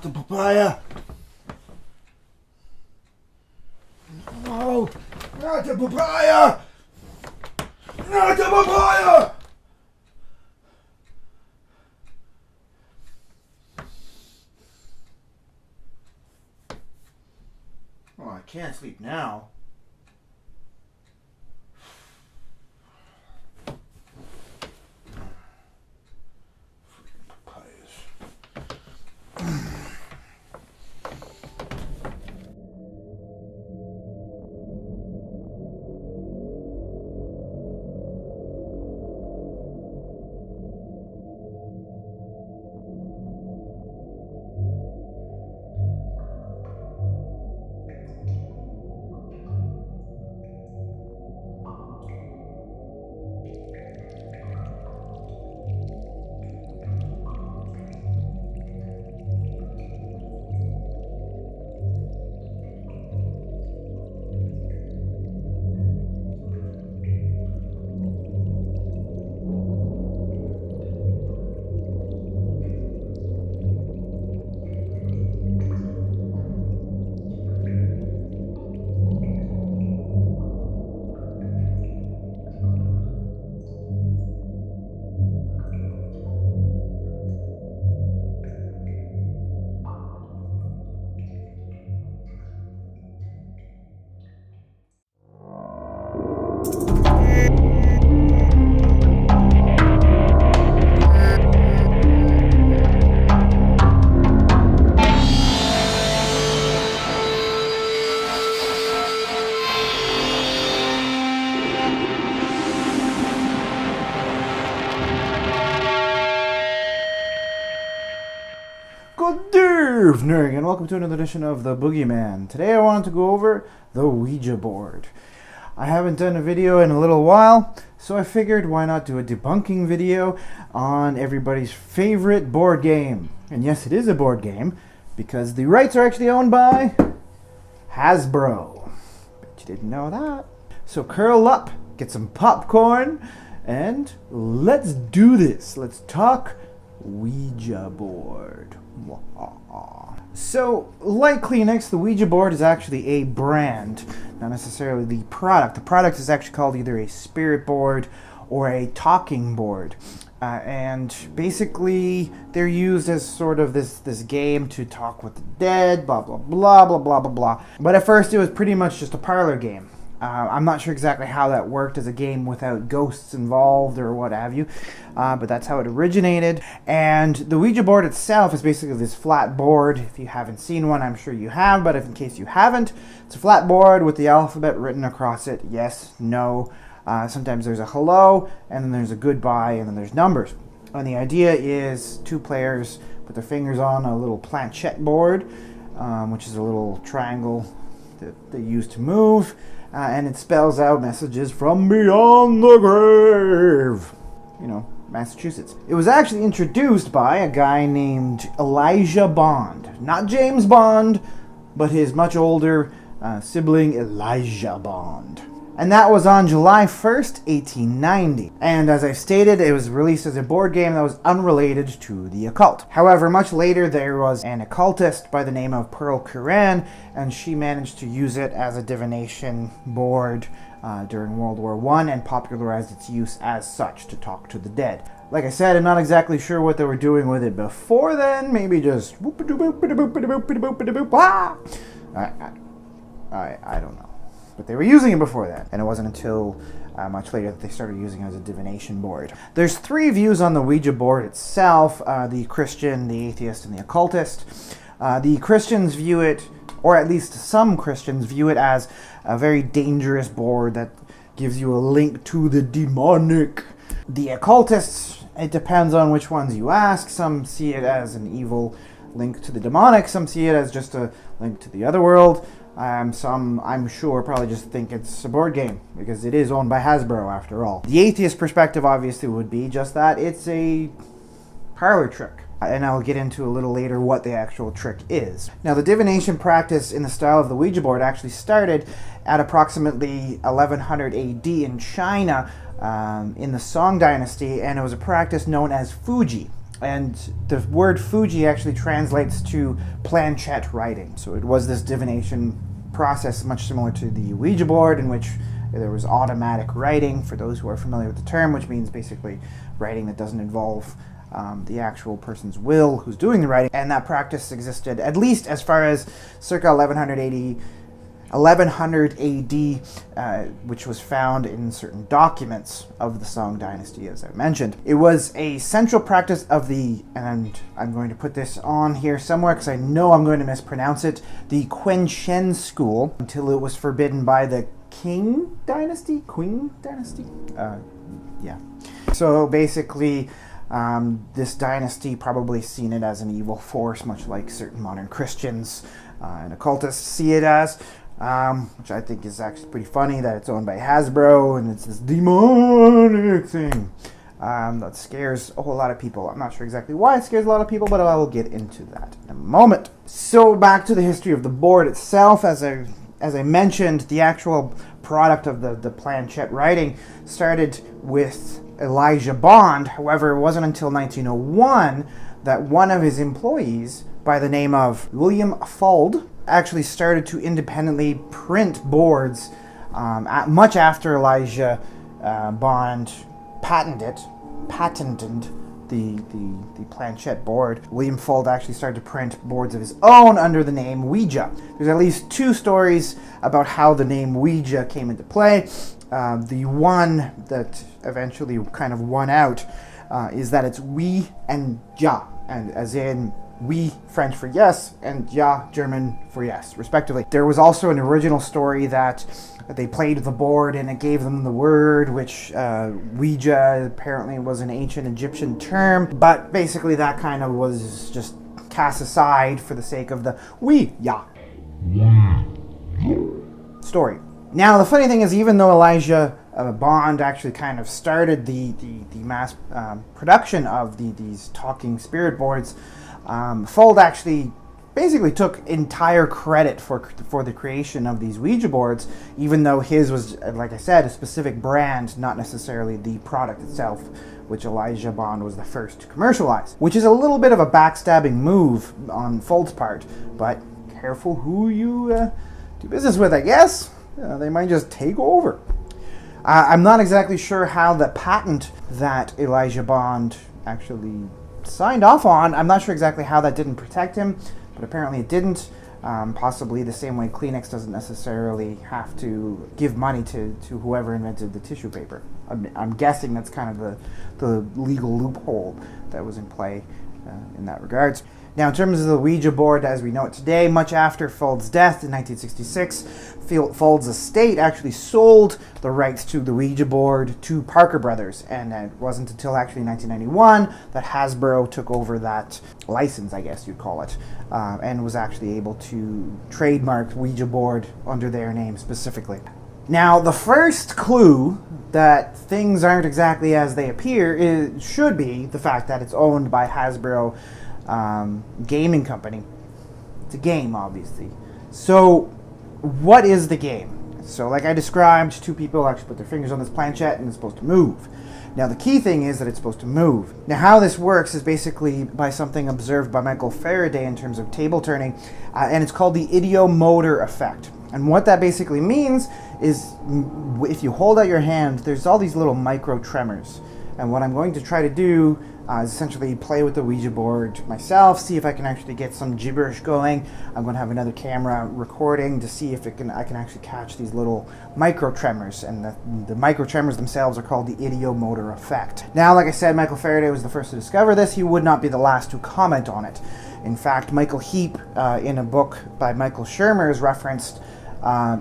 the papaya. No, not the papaya. Not the papaya. Oh, I can't sleep now. Good evening, and welcome to another edition of the Boogeyman. Today I wanted to go over the Ouija board. I haven't done a video in a little while, so I figured why not do a debunking video on everybody's favorite board game. And yes, it is a board game, because the rights are actually owned by Hasbro. Bet you didn't know that. So curl up, get some popcorn, and let's do this. Let's talk Ouija board. So, like Kleenex, the Ouija board is actually a brand, not necessarily the product. The product is actually called either a spirit board or a talking board. And basically, they're used as sort of this game to talk with the dead, blah, blah, blah, blah, blah, blah, blah. But at first, it was pretty much just a parlor game. I'm not sure exactly how that worked as a game without ghosts involved or what have you, but that's how it originated. And the Ouija board itself is basically this flat board. If you haven't seen one, I'm sure you have, but if in case you haven't, it's a flat board with the alphabet written across it. Yes, no. Sometimes there's a hello, and then there's a goodbye, and then there's numbers. And the idea is two players put their fingers on a little planchette board, which is a little triangle that they use to move. And it spells out messages from beyond the grave. You know, Massachusetts. It was actually introduced by a guy named Elijah Bond. Not James Bond, but his much older sibling Elijah Bond. And that was on July 1st, 1890. And as I stated, it was released as a board game that was unrelated to the occult. However, much later there was an occultist by the name of Pearl Curran, and she managed to use it as a divination board during World War I and popularized its use as such to talk to the dead. Like I said, I'm not exactly sure what they were doing with it before then. Maybe just I don't know. But they were using it before that, and it wasn't until much later that they started using it as a divination board. There's three views on the Ouija board itself, the Christian, the atheist, and the occultist. The Christians view it, or at least some Christians view it as a very dangerous board that gives you a link to the demonic. The occultists, it depends on which ones you ask. Some see it as an evil link to the demonic, some see it as just a link to the other world. Some, I'm sure, probably just think it's a board game, because it is owned by Hasbro, after all. The atheist perspective, obviously, would be just that. It's a parlor trick. And I'll get into a little later what the actual trick is. Now, the divination practice in the style of the Ouija board actually started at approximately 1100 AD in China, in the Song dynasty, and it was a practice known as Fuji. And the word Fuji actually translates to planchette writing. So it was this divination process much similar to the Ouija board, in which there was automatic writing, for those who are familiar with the term, which means basically writing that doesn't involve the actual person's will who's doing the writing. And that practice existed at least as far as circa 1100 AD, which was found in certain documents of the Song dynasty, as I mentioned. It was a central practice of the, and I'm going to put this on here somewhere because I know I'm going to mispronounce it, the Quenchen school, until it was forbidden by the Qing dynasty? Yeah. So basically, this dynasty probably seen it as an evil force, much like certain modern Christians and occultists see it as. Which I think is actually pretty funny that it's owned by Hasbro and it's this demonic thing that scares a whole lot of people. I'm not sure exactly why it scares a lot of people, but I will get into that in a moment. So back to the history of the board itself. As I mentioned, the actual product of the planchette writing started with Ouija Board. However, it wasn't until 1901 that one of his employees, by the name of William Fuld, actually started to independently print boards much after Ouija Board patented the planchette board. William Fuld actually started to print boards of his own under the name Ouija. There's at least two stories about how the name Ouija came into play. The one that eventually kind of won out is that it's oui and ja, and as in oui, French for yes, and ja, German for yes, respectively. There was also an original story that they played the board and it gave them the word, which Ouija apparently was an ancient Egyptian term, but basically that kind of was just cast aside for the sake of the Ouija story. Now, the funny thing is, even though Ouija Board actually kind of started the mass production of these talking spirit boards, Fuld actually basically took entire credit for the creation of these Ouija boards, even though his was, like I said, a specific brand, not necessarily the product itself, which Ouija Board was the first to commercialize. Which is a little bit of a backstabbing move on Fuld's part, but careful who you do business with, I guess. They might just take over. I'm not exactly sure how the patent that Ouija Board actually signed off on, I'm not sure exactly how that didn't protect him, but apparently it didn't. Possibly the same way Kleenex doesn't necessarily have to give money to whoever invented the tissue paper. I'm guessing that's kind of the legal loophole that was in play in that regards. Now, in terms of the Ouija board as we know it today, much after Fuld's death in 1966, Fuld's estate actually sold the rights to the Ouija board to Parker Brothers, and it wasn't until actually 1991 that Hasbro took over that license, I guess you'd call it, and was actually able to trademark Ouija board under their name specifically. Now, the first clue that things aren't exactly as they appear should be the fact that it's owned by Hasbro gaming company. It's a game, obviously. So what is the game? So like I described, two people actually put their fingers on this planchette and it's supposed to move. Now the key thing is that it's supposed to move. Now how this works is basically by something observed by Michael Faraday in terms of table turning, and it's called the ideomotor effect. And what that basically means is if you hold out your hand, there's all these little micro tremors. And what I'm going to try to do is essentially play with the Ouija board myself, see if I can actually get some gibberish going. I'm going to have another camera recording to see if I can actually catch these little micro tremors. And the micro tremors themselves are called the ideomotor effect. Now, like I said, Michael Faraday was the first to discover this. He would not be the last to comment on it. In fact, Michael Heap, in a book by Michael Shermer, is referenced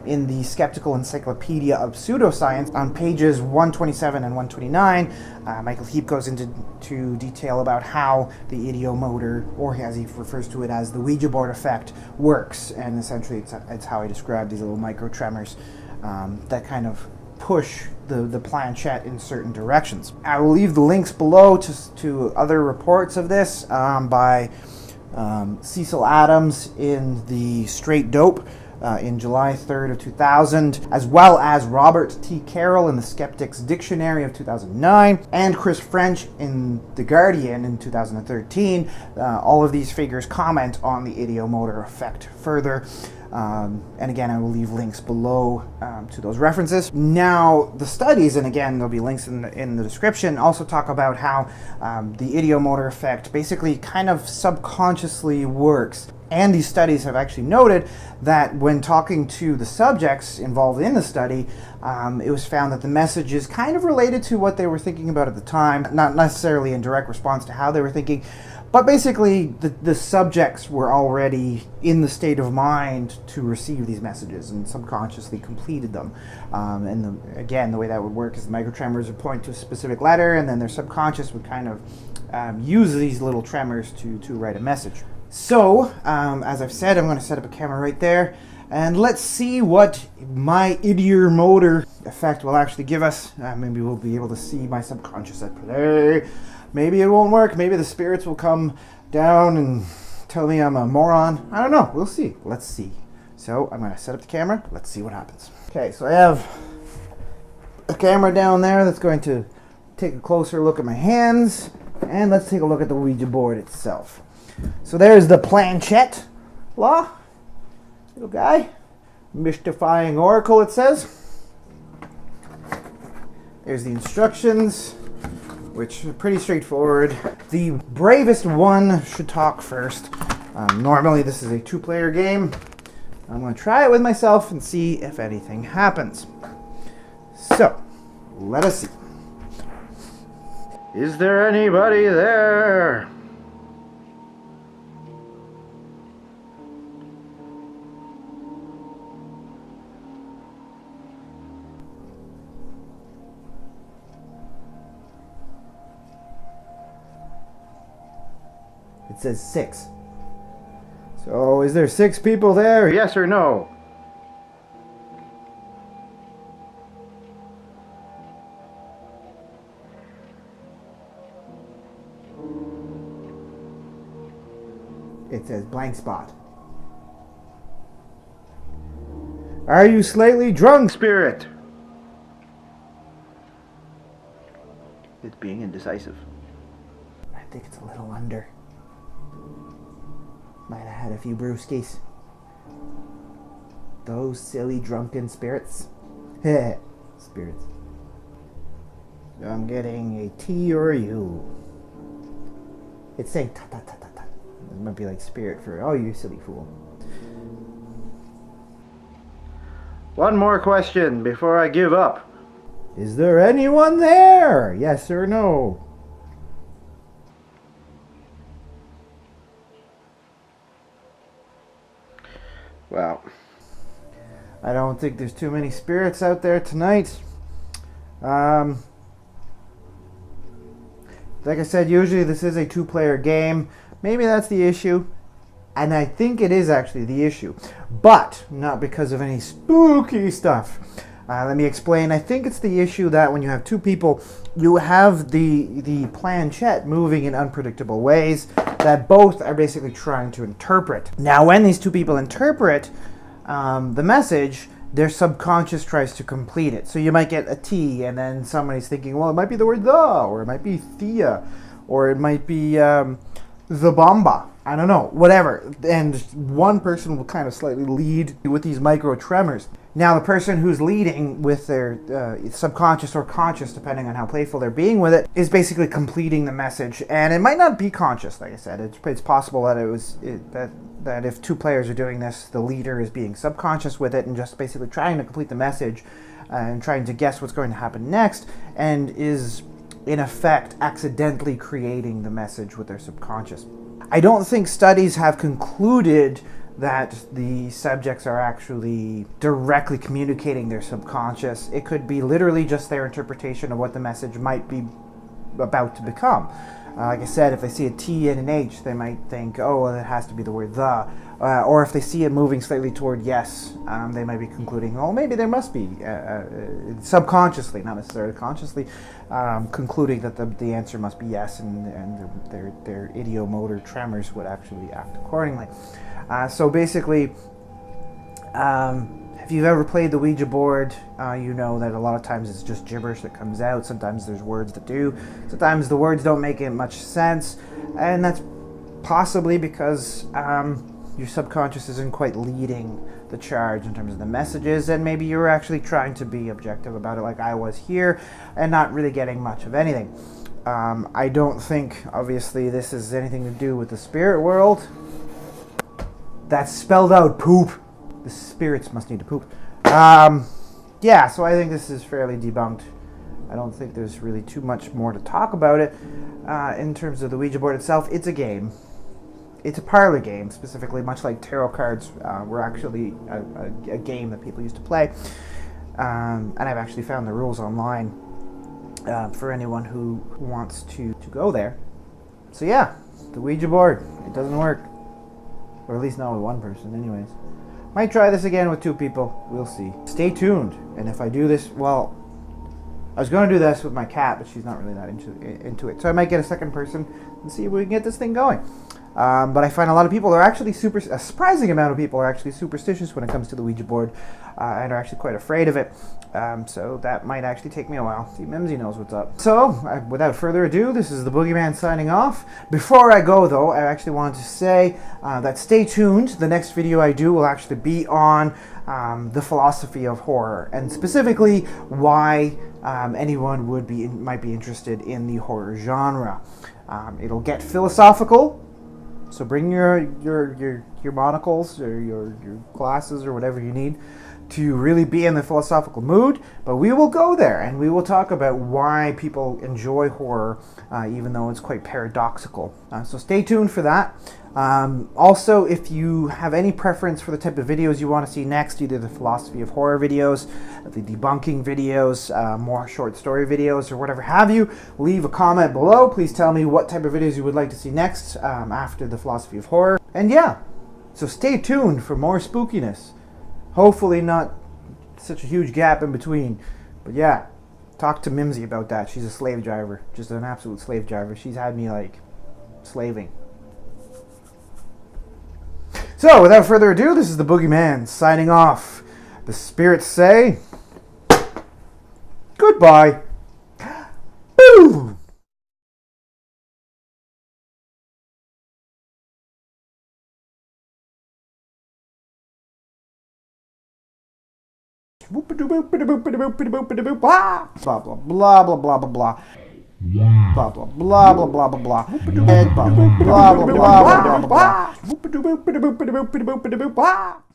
in the Skeptical Encyclopedia of Pseudoscience on pages 127 and 129. Michael Heap goes into detail about how the ideomotor, or as he refers to it as the Ouija board effect, works, and essentially it's how I describe these little micro tremors that kind of push the planchette in certain directions. I will leave the links below to other reports of this by Cecil Adams in the Straight Dope in July 3rd of 2000, as well as Robert T. Carroll in the Skeptic's Dictionary of 2009, and Chris French in The Guardian in 2013. All of these figures comment on the ideomotor effect further. And again, I will leave links below to those references. Now, the studies, and again, there'll be links in the description, also talk about how the ideomotor effect basically kind of subconsciously works. And these studies have actually noted that when talking to the subjects involved in the study, it was found that the message is kind of related to what they were thinking about at the time, not necessarily in direct response to how they were thinking, but basically the subjects were already in the state of mind to receive these messages and subconsciously completed them. Again, the way that would work is the microtremors would point to a specific letter, and then their subconscious would kind of use these little tremors to write a message. So, as I've said, I'm going to set up a camera right there, and let's see what my ideomotor effect will actually give us. Maybe we'll be able to see my subconscious at play. Maybe it won't work. Maybe the spirits will come down and tell me I'm a moron. I don't know. We'll see. Let's see. So, I'm going to set up the camera. Let's see what happens. Okay, so I have a camera down there that's going to take a closer look at my hands, and let's take a look at the Ouija board itself. So there's the planchette law, little guy, mystifying oracle it says. There's the instructions, which are pretty straightforward. The bravest one should talk first. Normally this is a 2-player game. I'm going to try it with myself and see if anything happens. So, let us see. Is there anybody there? It says 6. So, is there 6 people there? Yes or no? It says blank spot. Are you slightly drunk, spirit? It's being indecisive. I think it's a little under. Might have had a few brewskis. Those silly drunken spirits. Spirits. So I'm getting a T or a U. It's saying ta ta ta ta ta. It might be like spirit for, oh, you silly fool. One more question before I give up. Is there anyone there? Yes or no? Well, I don't think there's too many spirits out there tonight. Like I said, usually this is a 2-player game. Maybe that's the issue. And I think it is actually the issue. But not because of any spooky stuff. Let me explain. I think it's the issue that when you have 2 people, you have the planchette moving in unpredictable ways that both are basically trying to interpret. Now, when these 2 people interpret the message, their subconscious tries to complete it. So you might get a T, and then somebody's thinking, well, it might be the word the, or it might be Thea, or it might be the Bomba. I don't know, whatever. And one person will kind of slightly lead with these micro tremors. Now, the person who's leading with their subconscious or conscious, depending on how playful they're being with it, is basically completing the message. And it might not be conscious, like I said. It's possible that that if 2 players are doing this, the leader is being subconscious with it and just basically trying to complete the message and trying to guess what's going to happen next, and is, in effect, accidentally creating the message with their subconscious. I don't think studies have concluded that the subjects are actually directly communicating their subconscious. It could be literally just their interpretation of what the message might be about to become. Like I said, if they see a T and an H, they might think, oh, well, it has to be the word the. Or if they see it moving slightly toward yes, they might be concluding, oh, maybe there must be, subconsciously, not necessarily consciously, concluding that the answer must be yes, and their ideomotor tremors would actually act accordingly. So basically, If you've ever played the Ouija board, you know that a lot of times it's just gibberish that comes out. Sometimes there's words that do. Sometimes the words don't make much sense. And that's possibly because your subconscious isn't quite leading the charge in terms of the messages, and maybe you're actually trying to be objective about it like I was here and not really getting much of anything. I don't think, obviously, this has anything to do with the spirit world. That's spelled out poop. The spirits must need to poop. Yeah, so I think this is fairly debunked. I don't think there's really too much more to talk about it. In terms of the Ouija board itself, it's a game. It's a parlor game, specifically, much like tarot cards were actually a game that people used to play. And I've actually found the rules online for anyone who wants to go there. So yeah, the Ouija board, it doesn't work. Or at least not with one person, anyways. Might try this again with 2 people. We'll see. Stay tuned. And if I do this, well, I was going to do this with my cat, but she's not really that into it. So I might get a second person and see if we can get this thing going. But I find a lot of people are actually a surprising amount of people are actually superstitious when it comes to the Ouija board, and are actually quite afraid of it. So that might actually take me a while. See, Mimsy knows what's up. So, without further ado, this is the Boogeyman signing off. Before I go, though, I actually wanted to say that stay tuned. The next video I do will actually be on the philosophy of horror, and specifically why anyone might be interested in the horror genre. It'll get philosophical. So bring your monocles or your glasses or whatever you need to really be in the philosophical mood. But we will go there, and we will talk about why people enjoy horror, even though it's quite paradoxical. So stay tuned for that. Also, if you have any preference for the type of videos you want to see next, either the philosophy of horror videos, the debunking videos, more short story videos, or whatever have you, leave a comment below. Please tell me what type of videos you would like to see next after the philosophy of horror. And yeah, so stay tuned for more spookiness. Hopefully not such a huge gap in between. But yeah, talk to Mimsy about that. She's a slave driver, just an absolute slave driver. She's had me like slaving. So, without further ado, this is the Boogeyman signing off. The spirits say goodbye. Boo! Blah blah blah blah blah blah blah. Blah blah blah blah blah blah blah. Blah blah blah blah blah blah blah.